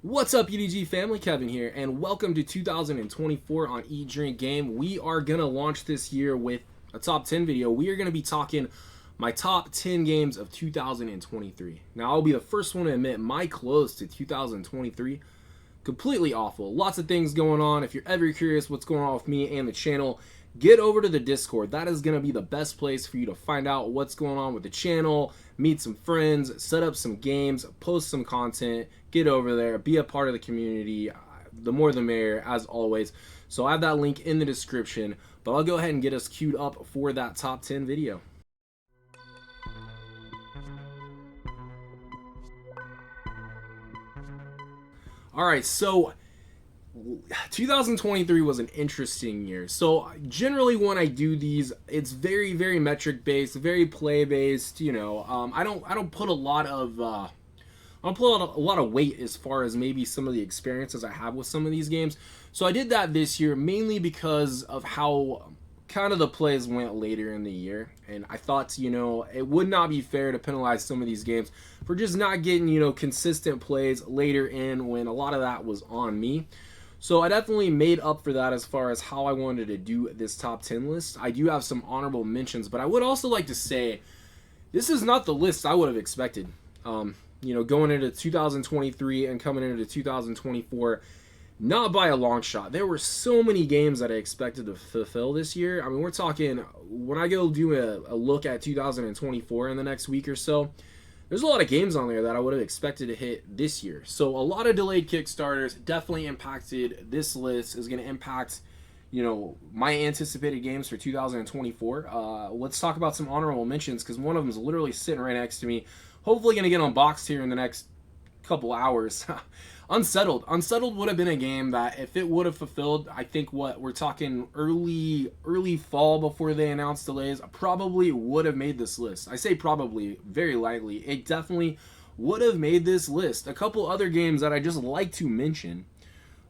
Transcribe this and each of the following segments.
What's up, E.D.G family? Kevin here, and welcome to 2024 on Eat Drink Game. We are going to launch this year with a top 10 video. We are going to be talking my top 10 games of 2023. Now, I'll be the first one to admit my close to 2023, completely awful. Lots of things going on. If you're ever curious what's going on with me and the channel, get over to the Discord. That is going to be the best place for you to find out what's going on with the channel, meet some friends, set up some games, post some content, get over there, be a part of the community. The more the merrier, as always. So I have that link in the description, but I'll go ahead and get us queued up for that top 10 video. Alright, so 2023 was an interesting year. So generally when I do these, it's very metric based, very play based. You know, I don't put a lot of weight as far as maybe some of the experiences I have with some of these games. So I did that this year mainly because of how kind of the plays went later in the year, and I thought, you know, it would not be fair to penalize some of these games for just not getting, you know, consistent plays later in when a lot of that was on me. So I definitely made up for that as far as how I wanted to do this top 10 list. I do have some honorable mentions, but I would also like to say this is not the list I would have expected. You know, going into 2023 and coming into 2024, not by a long shot. There were so many games that I expected to fulfill this year. I mean, we're talking, when I go do a look at 2024 in the next week or so, there's a lot of games on there that I would have expected to hit this year. So a lot of delayed Kickstarters definitely impacted this list. Is going to impact, you know, my anticipated games for 2024. Let's talk about some honorable mentions, because one of them is literally sitting right next to me. Hopefully going to get unboxed here in the next couple hours. Unsettled. Unsettled would have been a game that if it would have fulfilled, I think what we're talking early fall before they announced delays, probably would have made this list. I say probably very lightly. It definitely would have made this list. A couple other games that I just like to mention.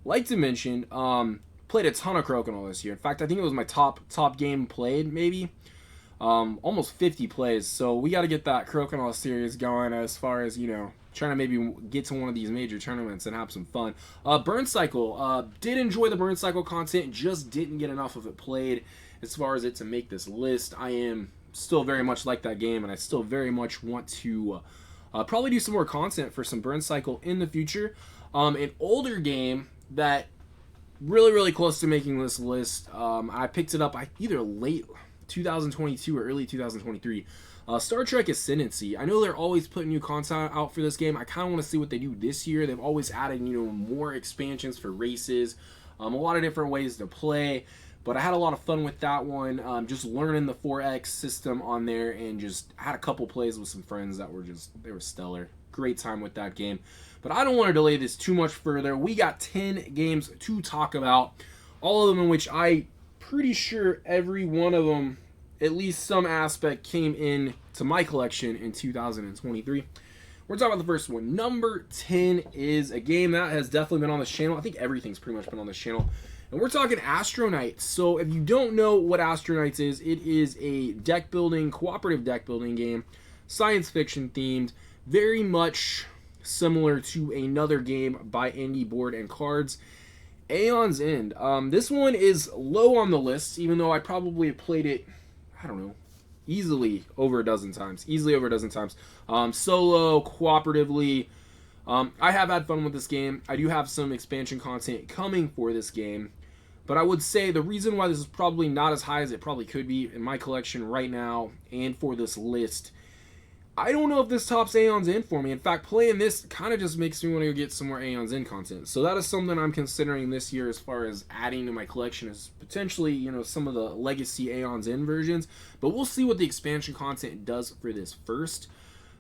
Played a ton of Crokinole this year. In fact, I think it was my top game played, maybe. Almost 50 plays. So we got to get that Crokinole series going as far as, you know, trying to maybe get to one of these major tournaments and have some fun. Burn Cycle. Did enjoy the Burn Cycle content, just didn't get enough of it played as far as it to make this list. I am still very much like that game, and I still very much want to probably do some more content for some Burn Cycle in the future. An older game that really close to making this list. I picked it up either late 2022 or early 2023. Star Trek Ascendancy. I know they're always putting new content out for this game. I kind of want to see what they do this year. They've always added, you know, more expansions for races, a lot of different ways to play. But I had a lot of fun with that one. Just learning the 4X system on there, and just had a couple plays with some friends that were they were stellar. Great time with that game. But I don't want to delay this too much further. We got 10 games to talk about, all of them in which I pretty sure every one of them, at least some aspect, came in to my collection in 2023. We're talking about the first one. Number 10 is a game that has definitely been on this channel. I think everything's pretty much been on this channel. And we're talking Astroknights. So if you don't know what Astroknights is, it is a deck building, cooperative deck building game, science fiction themed, very much similar to another game by Indie Board and Cards, Aeon's End. This one is low on the list, even though I probably have played it, I don't know, easily over a dozen times. Solo, cooperatively. I have had fun with this game. I do have some expansion content coming for this game. But I would say the reason why this is probably not as high as it probably could be in my collection right now and for this list, I don't know if this tops Aeon's End for me. In fact, playing this kind of just makes me want to get some more Aeon's End content. So that is something I'm considering this year as far as adding to my collection, is potentially, you know, some of the legacy Aeon's End versions. But we'll see what the expansion content does for this first.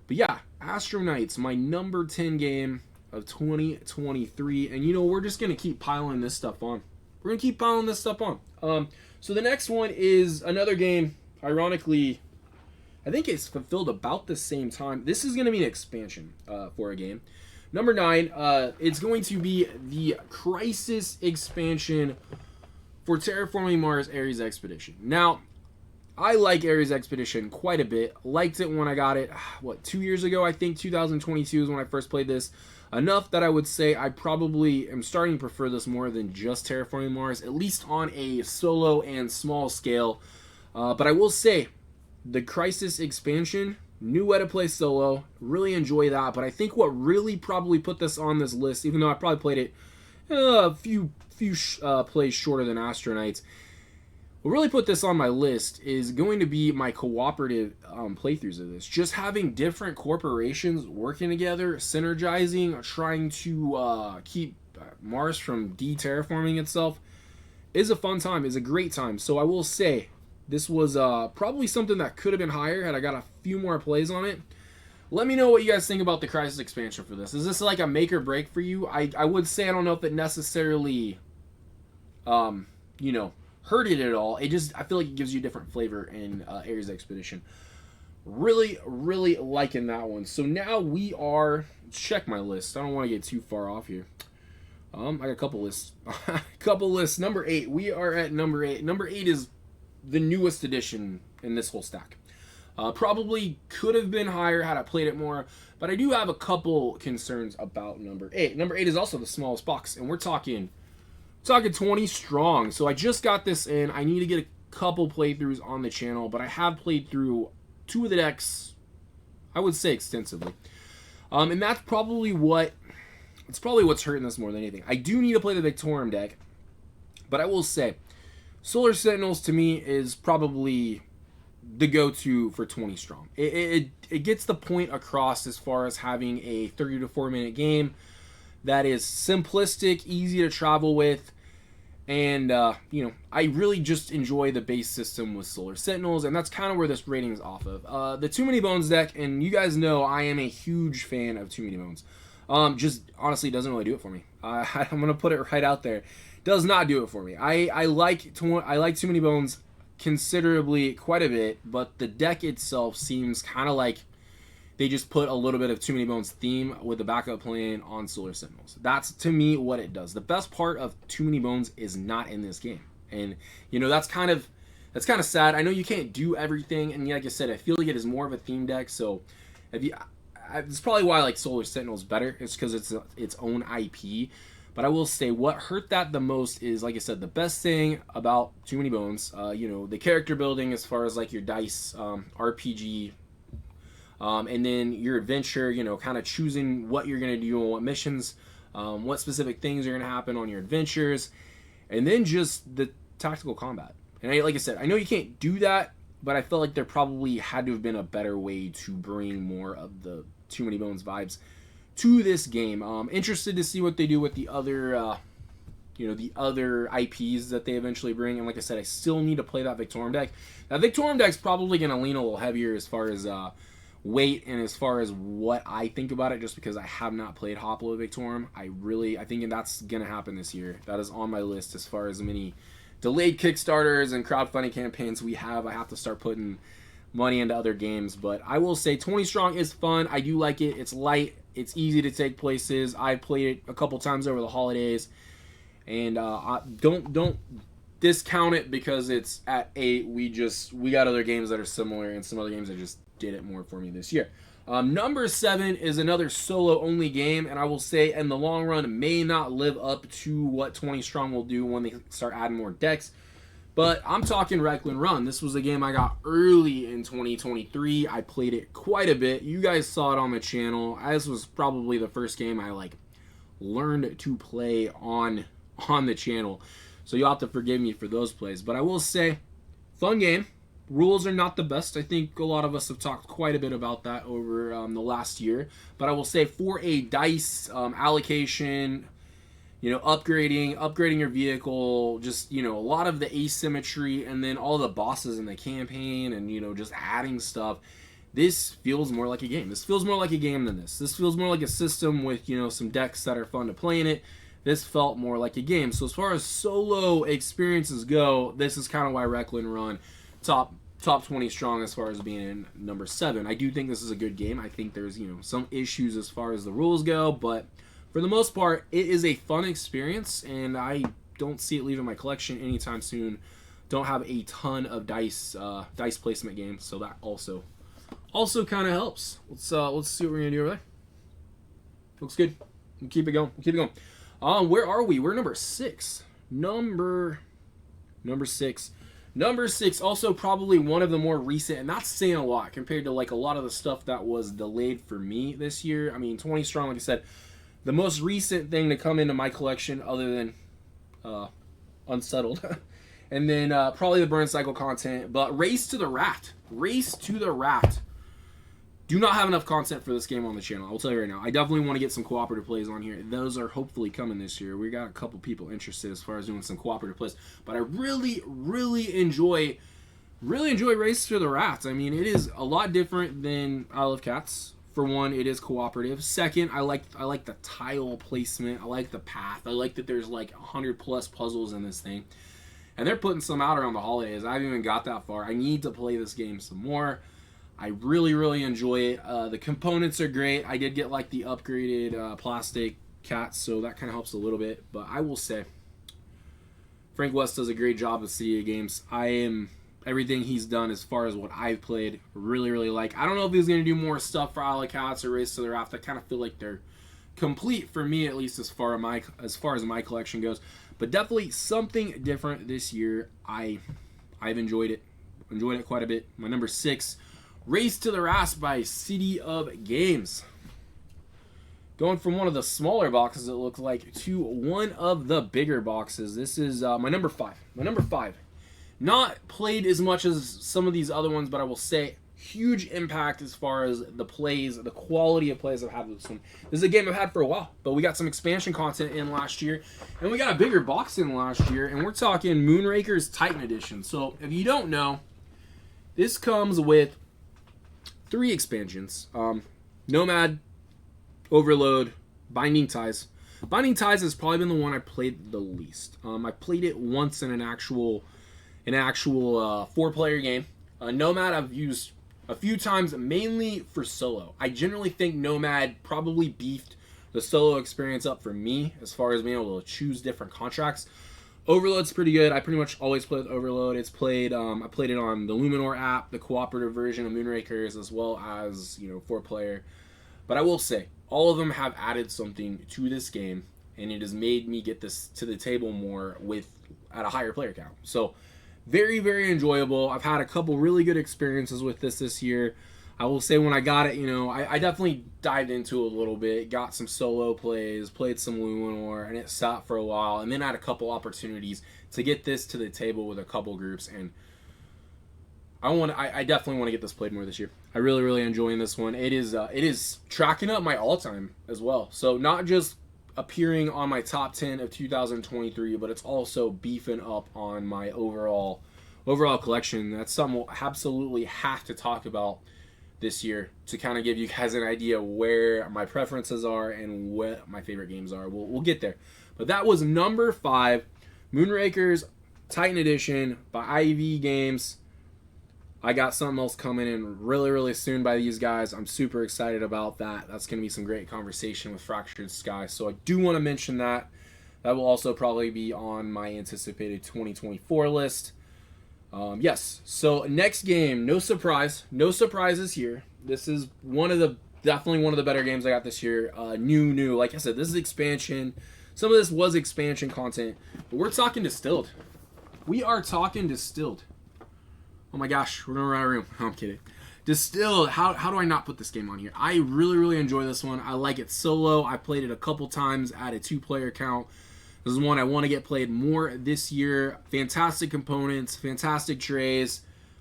But yeah, Astroknights, my number 10 game of 2023. And, you know, we're just going to keep piling this stuff on. So the next one is another game, ironically, I think it's fulfilled about the same time. This is going to be an expansion for a game. Number 9, it's going to be the Crisis expansion for Terraforming Mars Aresexpedition. Now, I like Aresexpedition quite a bit. Liked it when I got it, 2 years ago, I think. 2022 is when I first played this. enough that I would say I probably am starting to prefer this more than just Terraforming Mars, at least on a solo and small scale. But I will say, the Crisis expansion, new way to play solo, really enjoy that. But I think what really probably put this on this list, even though I probably played it a few plays shorter than Astroknights, what really put this on my list is going to be my cooperative playthroughs of this. Just having different corporations working together, synergizing, trying to keep Mars from de-terraforming itself is a fun time, is a great time. So I will say, this was probably something that could have been higher had I got a few more plays on it. Let me know what you guys think about the Crisis expansion for this. Is this like a make or break for you? I would say I don't know if it necessarily, hurt it at all. It just, I feel like it gives you a different flavor in aresexpedition. Really, really liking that one. So now we are, let's check my list. I don't want to get too far off here. I got a couple lists. Number 8. We are at number 8. Number 8 is the newest addition in this whole stack. Probably could have been higher had I played it more, but I do have a couple concerns about number 8. Number 8 is also the smallest box, and we're talking 20 strong. So I just got this in. I need to get a couple playthroughs on the channel, but I have played through 2 of the decks, I would say extensively. And that's probably what's hurting this more than anything. I do need to play the Victorium deck, but I will say Solar Sentinels to me is probably the go-to for 20 strong. It gets the point across as far as having a 30 to 4 minute game that is simplistic, easy to travel with, and I really just enjoy the base system with Solar Sentinels, and that's kind of where this rating is off of. The Too Many Bones deck, and you guys know I am a huge fan of Too Many Bones. Just honestly doesn't really do it for me. I'm gonna put it right out there. Does not do it for me. I like Too Many Bones considerably, quite a bit, but the deck itself seems kind of like they just put a little bit of Too Many Bones theme with the backup plan on Solar Sentinels. That's, to me, what it does. The best part of Too Many Bones is not in this game. And, that's kind of sad. I know you can't do everything, and like I said, I feel like it is more of a theme deck, so it's probably why I like Solar Sentinels better. It's because it's its own IP. But I will say what hurt that the most is, like I said, the best thing about Too Many Bones, the character building as far as like your dice, RPG, and then your adventure, kind of choosing what you're going to do and what missions, what specific things are going to happen on your adventures, and then just the tactical combat. And like I said, I know you can't do that, but I felt like there probably had to have been a better way to bring more of the Too Many Bones vibes to this game. Interested to see what they do with the other, the other IPs that they eventually bring. And like I said, I still need to play that Victorium deck. That Victorium deck's probably going to lean a little heavier as far as weight and as far as what I think about it, just because I have not played Hoplo Victorium. I think that's going to happen this year. That is on my list as far as many delayed Kickstarters and crowdfunding campaigns we have. I have to start putting money into other games, but I will say 20 strong is fun. I do like it. It's light. It's easy to take places. I played it a couple times over the holidays, and don't discount it because it's at 8. We got other games that are similar and some other games that just did it more for me this year. Number 7 is another solo only game, and I will say in the long run may not live up to what 20 strong will do when they start adding more decks. But I'm talking Wrecklandrun. This was a game I got early in 2023. I played it quite a bit. You guys saw it on the channel. This was probably the first game I learned to play on the channel. So you'll have to forgive me for those plays. But I will say, fun game. Rules are not the best. I think a lot of us have talked quite a bit about that over the last year. But I will say for a dice allocation, upgrading your vehicle, just, a lot of the asymmetry, and then all the bosses in the campaign, and, just adding stuff. This feels more like a game. This feels more like a game than this. This feels more like a system with, some decks that are fun to play in it. This felt more like a game. So as far as solo experiences go, this is kind of why Wrecklandrun top 20 strong as far as being in number 7. I do think this is a good game. I think there's, some issues as far as the rules go, but for the most part, it is a fun experience, and I don't see it leaving my collection anytime soon. Don't have a ton of dice placement games, so that also kind of helps. Let's see what we're gonna do over there. Looks good. We'll keep it going. We'll keep it going. Where are we? We're number 6. Number 6. Number 6, also probably one of the more recent, and that's saying a lot compared to like a lot of the stuff that was delayed for me this year. I mean, 20 Strong, like I said, the most recent thing to come into my collection other than Unsettled. And then probably the Burn Cycle content, but Race to the Raft. Race to the Raft. Do not have enough content for this game on the channel. I will tell you right now. I definitely want to get some cooperative plays on here. Those are hopefully coming this year. We got a couple people interested as far as doing some cooperative plays. But I really enjoy Race to the Raft. I mean, it is a lot different than Isle of Cats. For one, it is cooperative. Second, I like the tile placement. I like the path. I like that there's like 100 plus puzzles in this thing. And they're putting some out around the holidays. I haven't even got that far. I need to play this game some more. I really enjoy it. The components are great. I did get like the upgraded plastic cats, so that kind of helps a little bit. But I will say, Frank West does a great job with City of Games. Everything he's done as far as what I've played, really like. I don't know if he's going to do more stuff for Isle of Cats or Race to the Raft. I kind of feel like they're complete for me, at least as far as my collection goes. But definitely something different this year. I've enjoyed it. Enjoyed it quite a bit. My number 6. Race to the Raft by City of Games. Going from one of the smaller boxes, it looks like, to one of the bigger boxes. This is my number 5. My number 5. Not played as much as some of these other ones, but I will say huge impact as far as the plays, the quality of plays I've had with this one. This is a game I've had for a while, but we got some expansion content in last year, and we got a bigger box in last year, and we're talking Moonrakers Titan Edition. So if you don't know, this comes with 3 expansions. Nomad, Overload, Binding Ties. Binding Ties has probably been the one I played the least. I played it once in an actual 4-player game. Nomad I've used a few times, mainly for solo. I generally think Nomad probably beefed the solo experience up for me as far as being able to choose different contracts. Overload's pretty good. I pretty much always play with Overload. It's played. I played it on the Luminor app, the cooperative version of Moonrakers, as well as 4-player. But I will say, all of them have added something to this game, and it has made me get this to the table more at a higher player count. So very enjoyable. I've had a couple really good experiences with this year. I will say when I got it, I definitely dived into it a little bit, got some solo plays, played some Luminor, and it sat for a while, and then I had a couple opportunities to get this to the table with a couple groups, and I definitely want to get this played more this year. I really enjoying this one. It is tracking up my all-time as well. So not just appearing on my top 10 of 2023, but it's also beefing up on my overall collection. That's something we'll absolutely have to talk about this year to kind of give you guys an idea where my preferences are and what my favorite games are. We'll get there. But that was number 5, Moonrakers Titan Edition by E.D.G Games. I got something else coming in really soon by these guys. I'm super excited about that. That's going to be some great conversation with Fractured Sky. So I do want to mention that. That will also probably be on my anticipated 2024 list. Yes, so next game, no surprises here. This is definitely one of the better games I got this year. New. Like I said, this is expansion. Some of this was expansion content, but we're talking Distilled. We are talking Distilled. Oh my gosh, we're gonna run out of room. No, I'm kidding. Distilled, how do I not put this game on here? I really enjoy this one. I like it solo. I played it a couple times at a 2-player count. This is one I want to get played more this year. Fantastic components, fantastic trays.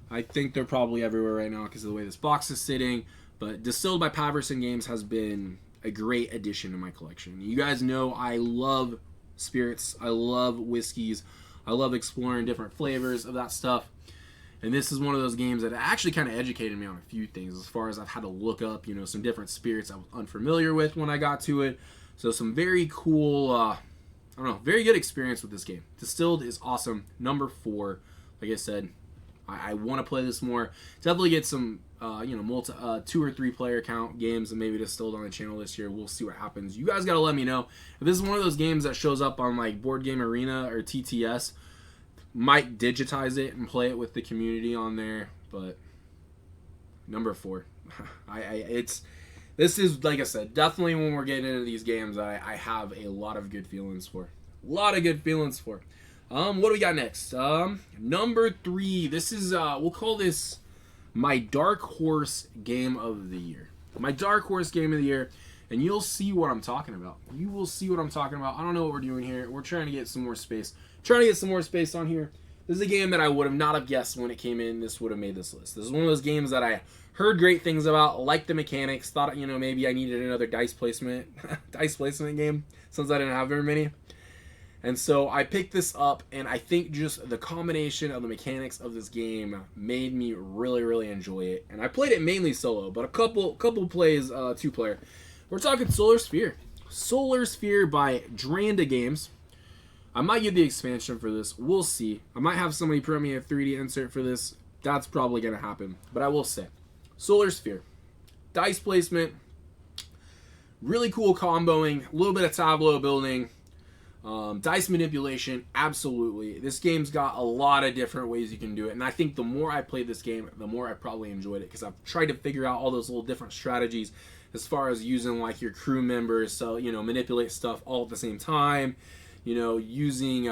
I think they're probably everywhere right now because of the way this box is sitting. But Distilled by Paverson Games has been a great addition to my collection. You guys know I love spirits. I love whiskeys. I love exploring different flavors of that stuff. And this is one of those games that actually kind of educated me on a few things as far as I've had to look up, some different spirits I was unfamiliar with when I got to it. So some very cool, very good experience with this game. Distilled is awesome. Number 4, like I said, I want to play this more. Definitely get some, 2 or 3 player count games and maybe Distilled on the channel this year. We'll see what happens. You guys got to let me know. If this is one of those games that shows up on like Board Game Arena or TTS, might digitize it and play it with the community on there, but number 4, this is, like I said, definitely when we're getting into these games, I have a lot of good feelings for. A lot of good feelings for. What do we got next? Number 3. This is, we'll call this my dark horse game of the year. My dark horse game of the year. And you'll see what I'm talking about. You will see what I'm talking about. I don't know what we're doing here. We're trying to get some more space. Trying to get some more space on here. This is a game that I would have not have guessed when it came in. This would have made this list. This is one of those games that I heard great things about, liked the mechanics, thought, you know, maybe I needed another dice placement game since I didn't have very many. And so I picked this up, and I think just the combination of the mechanics of this game made me really, really enjoy it. And I played it mainly solo, but a couple plays 2-player. We're talking Solarsphere. Solarsphere by Dranda Games. I might get the expansion for this. We'll see. I might have somebody print me a 3D insert for this. That's probably going to happen. But I will say, Solarsphere. Dice placement. Really cool comboing. A little bit of tableau building. Dice manipulation. Absolutely. This game's got a lot of different ways you can do it. And I think the more I played this game, the more I probably enjoyed it. Because I've tried to figure out all those little different strategies as far as using like your crew members. So, you know, manipulate stuff all at the same time. You know, using,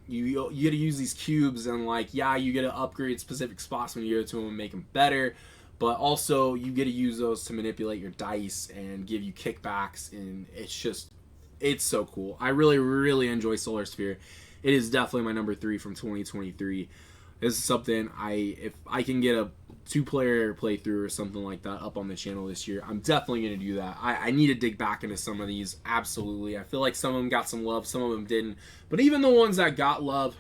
you get to use these cubes and, like, yeah, you get to upgrade specific spots when you go to them and make them better, but also you get to use those to manipulate your dice and give you kickbacks, and it's so cool. I really, really enjoy Solarsphere. It is definitely my number 3 from 2023. This is something if I can get a 2-player playthrough or something like that up on the channel this year, I'm definitely going to do that. I need to dig back into some of these, absolutely. I feel like some of them got some love, some of them didn't. But even the ones that got love,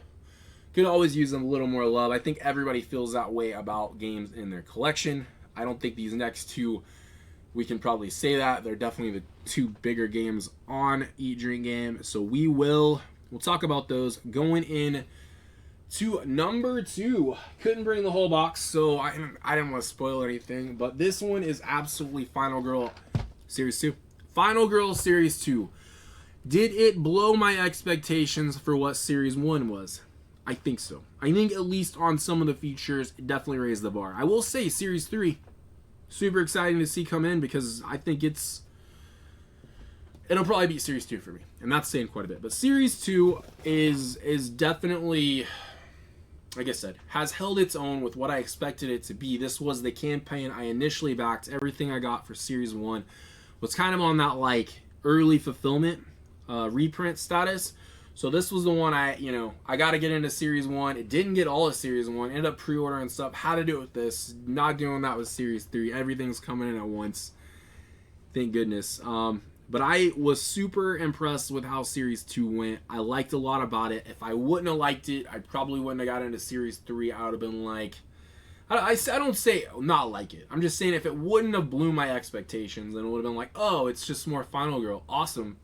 could always use them a little more love. I think everybody feels that way about games in their collection. I don't think these next 2, we can probably say that. They're definitely the 2 bigger games on Eat Drink Game. So we'll talk about those going in to number 2. Couldn't bring the whole box, so I didn't want to spoil anything, but this one is absolutely Final Girl Series 2. Final Girl Series 2. Did it blow my expectations for what Series 1 was? I think so. I think at least on some of the features, it definitely raised the bar. I will say Series 3, super exciting to see come in because I think it'll probably beat Series 2 for me, and that's saying quite a bit. But Series 2 is definitely, like I said, has held its own with what I expected it to be. This was the campaign I initially backed. Everything I got for Series 1 was kind of on that, like, early fulfillment reprint status. So this was the one I got to get into Series 1. It didn't get all of Series 1. Ended up pre-ordering stuff. How to do it with this. Not doing that with Series 3. Everything's coming in at once. Thank goodness. But I was super impressed with how Series 2 went. I liked a lot about it. If I wouldn't have liked it, I probably wouldn't have got into Series 3. I would have been like, I don't say not like it. I'm just saying if it wouldn't have blew my expectations, then it would have been like, oh, it's just more Final Girl. Awesome.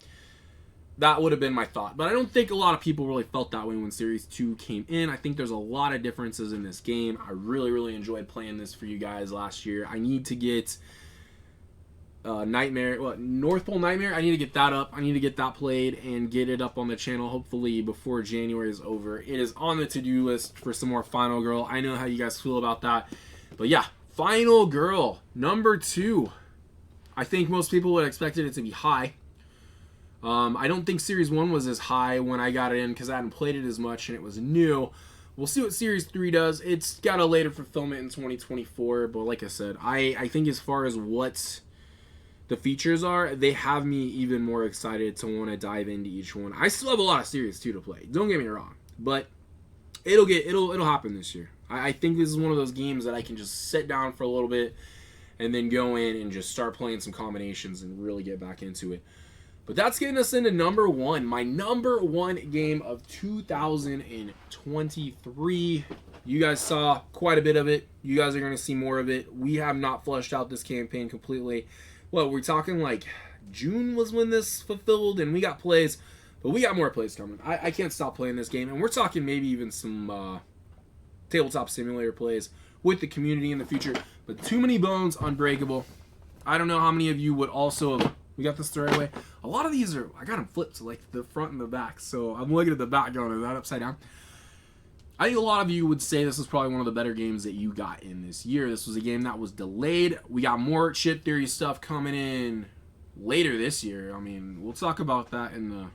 That would have been my thought. But I don't think a lot of people really felt that way when Series 2 came in. I think there's a lot of differences in this game. I really, really enjoyed playing this for you guys last year. I need to get North Pole Nightmare. I need to get that up. I need to get that played and get it up on the channel hopefully before January is over. It is on the to-do list for some more Final Girl. I know how you guys feel about that. But yeah, Final Girl, number 2. I think most people would have expected it to be high. I don't think Series 1 was as high when I got it in because I hadn't played it as much and it was new. We'll see what Series 3 does. It's got a later fulfillment in 2024, but like I said, I think as far as what the features are, they have me even more excited to want to dive into each one. I still have a lot of Series 2 to play. Don't get me wrong, but it'll happen this year. I think this is one of those games that I can just sit down for a little bit and then go in and just start playing some combinations and really get back into it. But that's getting us into number 1. My number 1 game of 2023. You guys saw quite a bit of it. You guys are going to see more of it. We have not fleshed out this campaign completely. Well, we're talking like June was when this fulfilled, and we got plays. But we got more plays coming. I can't stop playing this game. And we're talking maybe even some tabletop simulator plays with the community in the future. But Toomanybones, Unbreakable. I don't know how many of you would also... We got this the right way. A lot of these I got them flipped to like the front and the back. So I'm looking at the back going, is that upside down? I think a lot of you would say this was probably one of the better games that you got in this year. This was a game that was delayed. We got more chip theory stuff coming in later this year. I mean, we'll talk about that in the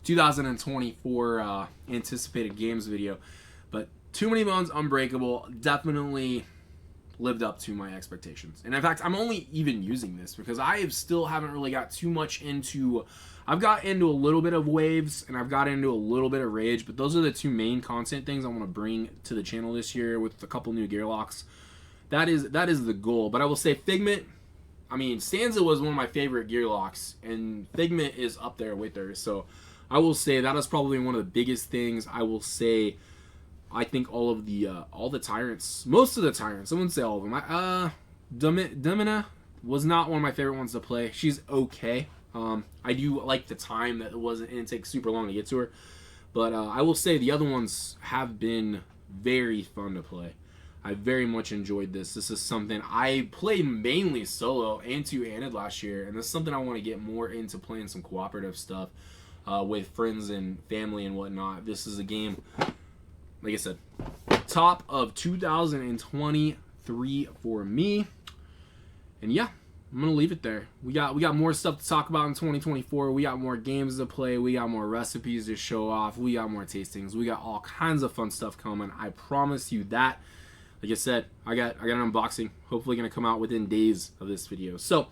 2024 anticipated games video. But Too Many Bones Unbreakable definitely lived up to my expectations. And in fact, I'm only even using this because I still haven't really got too much into... I've got into a little bit of Waves, and I've got into a little bit of Rage, but those are the two main content things I want to bring to the channel this year with a couple new gear locks. That is the goal. But I will say Figment, I mean, Stanza was one of my favorite gear locks, and Figment is up there with her. So I will say that is probably one of the biggest things. I will say I think all the Tyrants, most of the Tyrants, I wouldn't say all of them. Demina was not one of my favorite ones to play. She's okay. I do like the time that it didn't take super long to get to her. But I will say the other ones have been very fun to play. I very much enjoyed this. This is something I played mainly solo and two-handed last year. And this is something I want to get more into, playing some cooperative stuff with friends and family and whatnot. This is a game, like I said, top of 2023 for me. And yeah, I'm going to leave it there. We got more stuff to talk about in 2024. We got more games to play. We got more recipes to show off. We got more tastings. We got all kinds of fun stuff coming. I promise you that. Like I said, I got an unboxing. Hopefully going to come out within days of this video. So,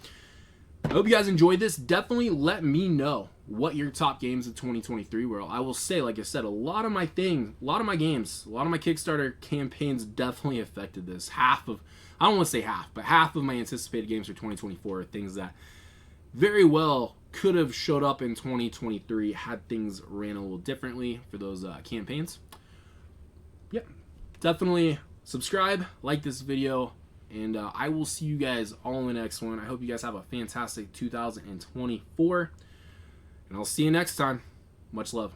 I hope you guys enjoyed this. Definitely let me know what your top games of 2023 were. I will say, like I said, a lot of my games, a lot of my Kickstarter campaigns definitely affected this. I don't want to say half, but half of my anticipated games for 2024 are things that very well could have showed up in 2023 had things ran a little differently for those campaigns. Yep, definitely subscribe, like this video, and I will see you guys all in the next one. I hope you guys have a fantastic 2024, and I'll see you next time. Much love.